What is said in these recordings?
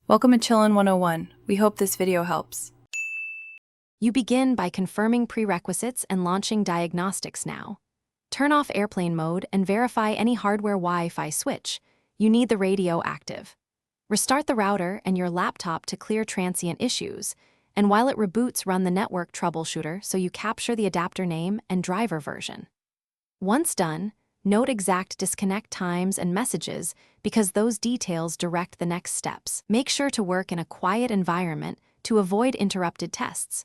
Welcome to Chillin' 101. We hope this video helps. You begin by confirming prerequisites and launching diagnostics now. Turn off airplane mode and verify any hardware Wi-Fi switch. You need the radio active. Restart the router and your laptop to clear transient issues, and while it reboots, run the network troubleshooter so you capture the adapter name and driver version. Once done, note exact disconnect times and messages because those details direct the next steps. Make sure to work in a quiet environment to avoid interrupted tests.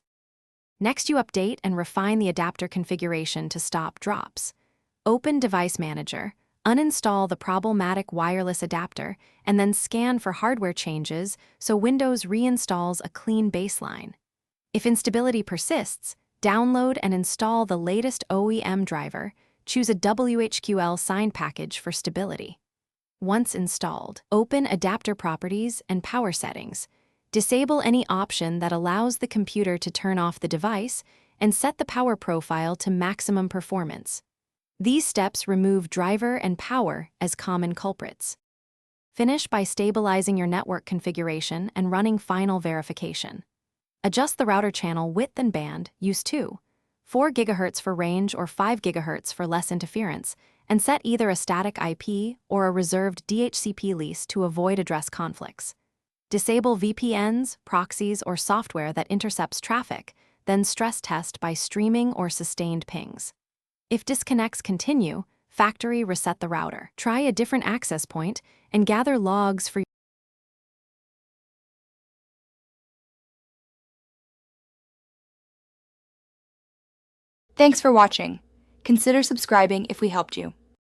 Next, you update and refine the adapter configuration to stop drops. Open Device Manager, uninstall the problematic wireless adapter, and then scan for hardware changes so Windows reinstalls a clean baseline. If instability persists, download and install the latest OEM driver. Choose a WHQL signed package for stability. Once installed, open Adapter Properties and Power Settings. Disable any option that allows the computer to turn off the device and set the power profile to maximum performance. These steps remove driver and power as common culprits. Finish by stabilizing your network configuration and running final verification. Adjust the router channel width and band, use 4 GHz for range or 5 GHz for less interference, and set either a static IP or a reserved DHCP lease to avoid address conflicts. Disable VPNs, proxies, or software that intercepts traffic, then stress test by streaming or sustained pings. If disconnects continue, factory reset the router. Try a different access point and gather logs for Thanks for watching. Consider subscribing if we helped you.